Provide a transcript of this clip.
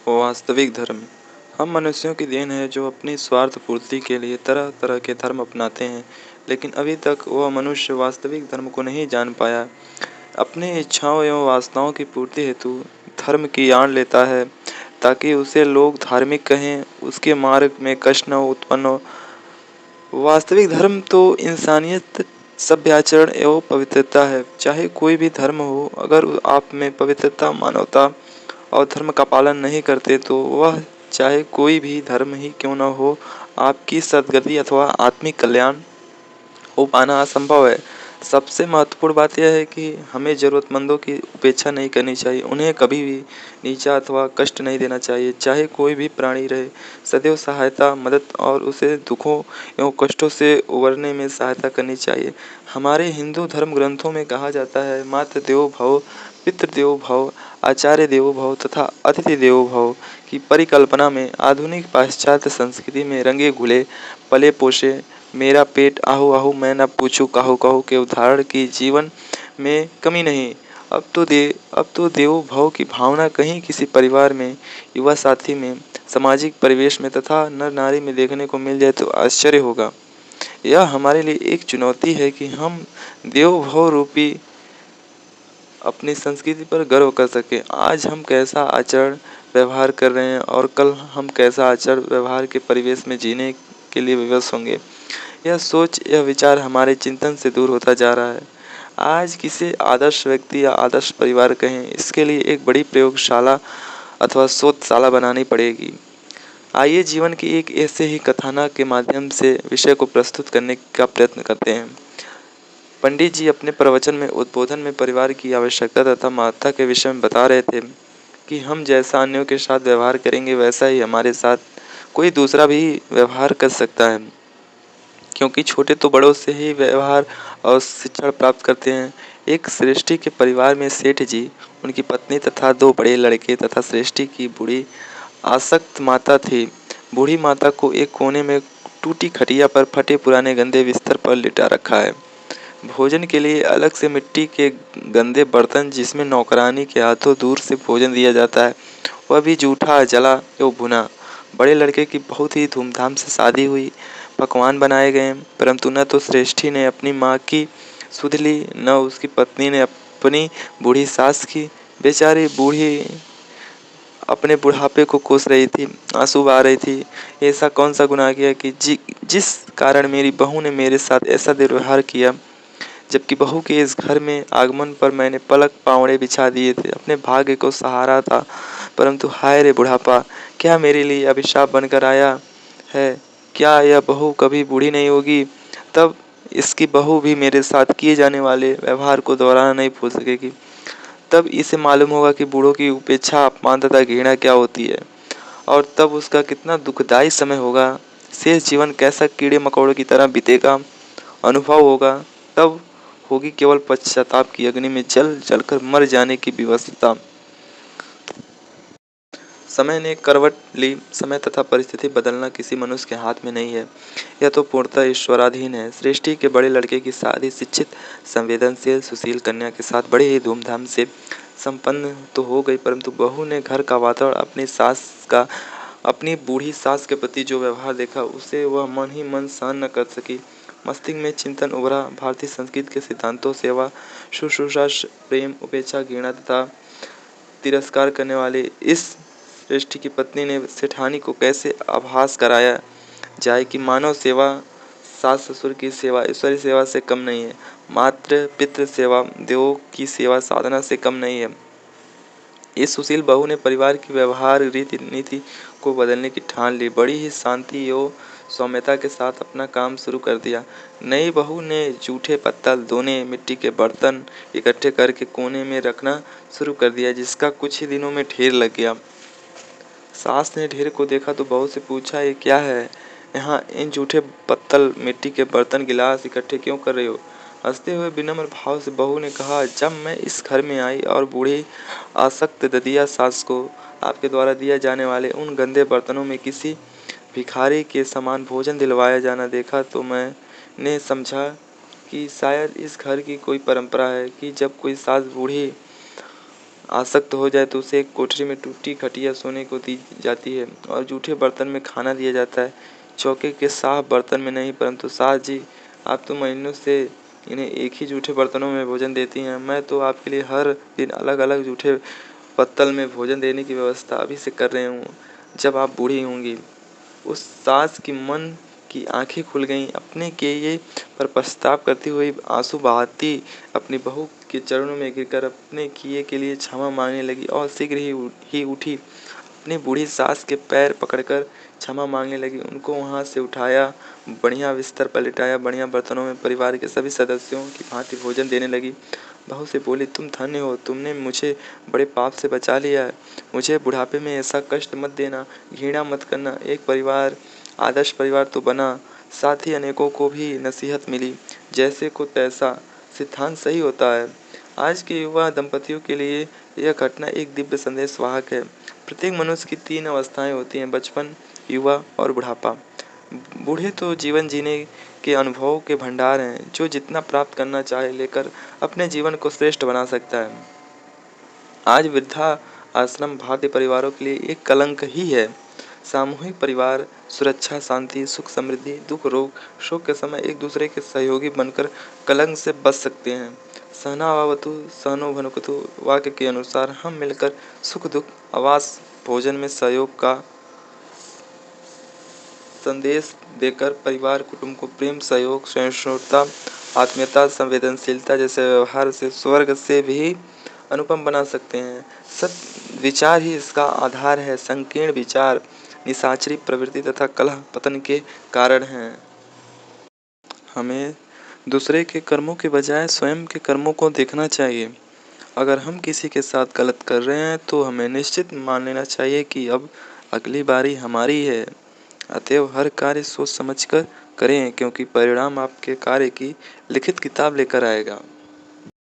वास्तविक धर्म। हम मनुष्यों की देन है जो अपनी स्वार्थ पूर्ति के लिए तरह तरह के धर्म अपनाते हैं, लेकिन अभी तक वह मनुष्य वास्तविक धर्म को नहीं जान पाया। अपनी इच्छाओं एवं वासनाओं की पूर्ति हेतु धर्म की आड़ लेता है ताकि उसे लोग धार्मिक कहें, उसके मार्ग में कष्ट न उत्पन्न हो। वास्तविक धर्म तो इंसानियत, सभ्य आचरण एवं पवित्रता है। चाहे कोई भी धर्म हो, अगर आप में पवित्रता, मानवता और धर्म का पालन नहीं करते तो वह चाहे कोई भी धर्म ही क्यों न हो, आपकी सद्गति अथवा आत्मिक कल्याण हो पाना असंभव है। सबसे महत्वपूर्ण बात यह है कि हमें ज़रूरतमंदों की उपेक्षा नहीं करनी चाहिए, उन्हें कभी भी नीचा अथवा कष्ट नहीं देना चाहिए। चाहे कोई भी प्राणी रहे, सदैव सहायता, मदद और उसे दुखों एवं कष्टों से उबरने में सहायता करनी चाहिए। हमारे हिंदू धर्म ग्रंथों में कहा जाता है, मातृ देवो भव, पितृ देवो भव, आचार्य देवो भव तथा अतिथि देवो भव की परिकल्पना में आधुनिक पाश्चात्य संस्कृति में रंगे घुले पले पोषे मेरा पेट आहू आहू मैं न पूछूं काहू काहू के उदाहरण की जीवन में कमी नहीं। अब तो देवो भव की भावना कहीं किसी परिवार में, युवा साथी में, सामाजिक परिवेश में तथा नर नारी में देखने को मिल जाए तो आश्चर्य होगा। यह हमारे लिए एक चुनौती है कि हम देवो भव रूपी अपनी संस्कृति पर गर्व कर सकें। आज हम कैसा आचरण व्यवहार कर रहे हैं और कल हम कैसा आचरण व्यवहार के परिवेश में जीने के लिए विवश होंगे। यह सोच, यह विचार हमारे चिंतन से दूर होता जा रहा है। आज किसे आदर्श व्यक्ति या आदर्श परिवार कहें, इसके लिए एक बड़ी प्रयोगशाला अथवा शोधशाला बनानी पड़ेगी। आइए जीवन की एक ऐसे ही कथानक के माध्यम से विषय को प्रस्तुत करने का प्रयत्न करते हैं। पंडित जी अपने प्रवचन में उद्बोधन में परिवार की आवश्यकता तथा महत्ता के विषय में बता रहे थे कि हम जैसा अन्यों के साथ व्यवहार करेंगे वैसा ही हमारे साथ कोई दूसरा भी व्यवहार कर सकता है, क्योंकि छोटे तो बड़ों से ही व्यवहार और शिक्षण प्राप्त करते हैं। एक श्रेष्ठी के परिवार में सेठ जी, उनकी पत्नी तथा दो बड़े लड़के तथा श्रेष्ठी की बूढ़ी आसक्त माता थी। बूढ़ी माता को एक कोने में टूटी खटिया पर फटे पुराने गंदे बिस्तर पर लिटा रखा है। भोजन के लिए अलग से मिट्टी के गंदे बर्तन जिसमें नौकरानी के हाथों दूर से भोजन दिया जाता है, वह भी जूठा, जला एवं भुना। बड़े लड़के की बहुत ही धूमधाम से शादी हुई, पकवान बनाए गए, परंतु न तो श्रेष्ठी ने अपनी माँ की सुध ली, न उसकी पत्नी ने अपनी बूढ़ी सास की। बेचारी बूढ़ी अपने बुढ़ापे को कोस रही थी, आंसू बहा रही थी। ऐसा कौन सा गुनाह किया कि जिस कारण मेरी बहू ने मेरे साथ ऐसा दुर्व्यवहार किया, जबकि बहू के इस घर में आगमन पर मैंने पलक पावड़े बिछा दिए थे, अपने भाग्य को सहारा था, परंतु हाय रे बुढ़ापा, क्या मेरे लिए अभिशाप बनकर आया है। क्या यह बहू कभी बूढ़ी नहीं होगी, तब इसकी बहू भी मेरे साथ किए जाने वाले व्यवहार को दोबारा नहीं भूल सकेगी। तब इसे मालूम होगा कि बूढ़ों की उपेक्षा, अपमान तथा घृणा क्या होती है, और तब उसका कितना दुखदायी समय होगा। शेष जीवन कैसा कीड़े मकोड़ों की तरह बीतेगा, अनुभव होगा। तब होगी केवल पश्चाताप की अग्नि में जल जलकर मर जाने की विवशता। समय ने करवट ली। समय तथा परिस्थिति बदलना किसी मनुष्य के हाथ में नहीं है, यह तो पूर्णतः ईश्वराधीन है। सृष्टि के बड़े लड़के की शादी शिक्षित, संवेदनशील, सुशील कन्या के साथ बड़े ही धूमधाम से संपन्न तो हो गई, परंतु बहू ने घर का वातावरण, अपनी बूढ़ी सास के प्रति जो व्यवहार देखा, उसे वह मन ही मन सहन न कर सकी। मस्तिष्क में चिंतन उभरा। भारतीय संस्कृति के सिद्धांतों, सेवा, शुश्रूषा, प्रेम, उपेक्षा, घृणा तथा तिरस्कार करने वाले इस श्रेष्ठी की पत्नी ने सेठानी को कैसे आभास कराया जाए कि मानव सेवा, सास ससुर की सेवा ईश्वरीय सेवा से कम नहीं है, मातृ पितृ सेवा देवों की सेवा साधना से कम नहीं है। इस सुशील बहू ने परिवार की व्यवहार रीति नीति को बदलने की ठान ली। बड़ी ही शांति एवं सौम्यता के साथ अपना काम शुरू कर दिया। नई बहू ने जूठे पत्तल, दोने, मिट्टी के बर्तन इकट्ठे करके कोने में रखना शुरू कर दिया, जिसका कुछ ही दिनों में ढेर लग गया। सास ने ढेर को देखा तो बहू से पूछा, ये क्या है, यहाँ इन जूठे पत्तल, मिट्टी के बर्तन, गिलास इकट्ठे क्यों कर रही हो। हंसते हुए विनम्र भाव से बहू ने कहा, जब मैं इस घर में आई और बूढ़ी आसक्त ददिया सास को आपके द्वारा दिया जाने वाले उन गंदे बर्तनों में किसी भिखारी के समान भोजन दिलवाया जाना देखा, तो मैंने समझा कि शायद इस घर की कोई परंपरा है कि जब कोई सास बूढ़ी आसक्त हो जाए तो उसे एक कोठरी में टूटी खटिया सोने को दी जाती है और जूठे बर्तन में खाना दिया जाता है, चौके के साफ बर्तन में नहीं। परंतु सास जी, आप तो महीनों से इन्हें एक ही जूठे बर्तनों में भोजन देती हैं। मैं तो आपके लिए हर दिन अलग अलग जूठे पत्तल में भोजन देने की व्यवस्था अभी से कर रही हूँ, जब आप बूढ़ी होंगी। उस सास की मन की आंखें खुल गईं। अपने किए पर पछतावा करती हुई आंसू बहाती अपनी बहू के चरणों में गिरकर अपने किए के लिए क्षमा मांगने लगी और शीघ्र ही उठी अपनी बूढ़ी सास के पैर पकड़कर क्षमा मांगने लगी। उनको वहां से उठाया, बढ़िया बिस्तर पर लिटाया, बढ़िया बर्तनों में परिवार के सभी सदस्यों की भांति भोजन देने लगी। बहू से बोली, तुम धन्य हो, तुमने मुझे बड़े पाप से बचा लिया है। मुझे बुढ़ापे में ऐसा कष्ट मत देना, घृणा मत करना। एक परिवार, आदर्श परिवार तो बना, साथ ही अनेकों को भी नसीहत मिली। जैसे को तैसा सिद्धांत सही होता है। आज के युवा दंपतियों के लिए यह घटना एक दिव्य संदेश वाहक है। प्रत्येक मनुष्य की 3 अवस्थाएं होती हैं, बचपन, युवा और बुढ़ापा। बूढ़े तो जीवन जीने के अनुभवों के भंडार हैं, जो जितना प्राप्त करना चाहे लेकर अपने जीवन को श्रेष्ठ बना सकता है। आज वृद्धा आश्रम भारतीय परिवारों के लिए एक कलंक ही है। सामूहिक परिवार सुरक्षा, शांति, सुख, समृद्धि, दुख, रोग, शोक के समय एक दूसरे के सहयोगी बनकर कलंक से बच सकते हैं। सहनावतु सहनो भुनक्तु वाक्य के अनुसार हम मिलकर सुख दुख, आवास, भोजन में सहयोग का संदेश देकर परिवार कुटुंब को प्रेम, सहयोग, सहिष्णुता, आत्मीयता, संवेदनशीलता जैसे व्यवहार से स्वर्ग से भी अनुपम बना सकते हैं। सत्य विचार ही इसका आधार है। संकीर्ण विचार निशाचरी प्रवृत्ति तथा कलह पतन के कारण हैं। हमें दूसरे के कर्मों के बजाय स्वयं के कर्मों को देखना चाहिए। अगर हम किसी के साथ गलत कर रहे हैं तो हमें निश्चित मान लेना चाहिए कि अब अगली बारी हमारी है। अतएव हर कार्य सोच समझकर करें, क्योंकि परिणाम आपके कार्य की लिखित किताब लेकर आएगा।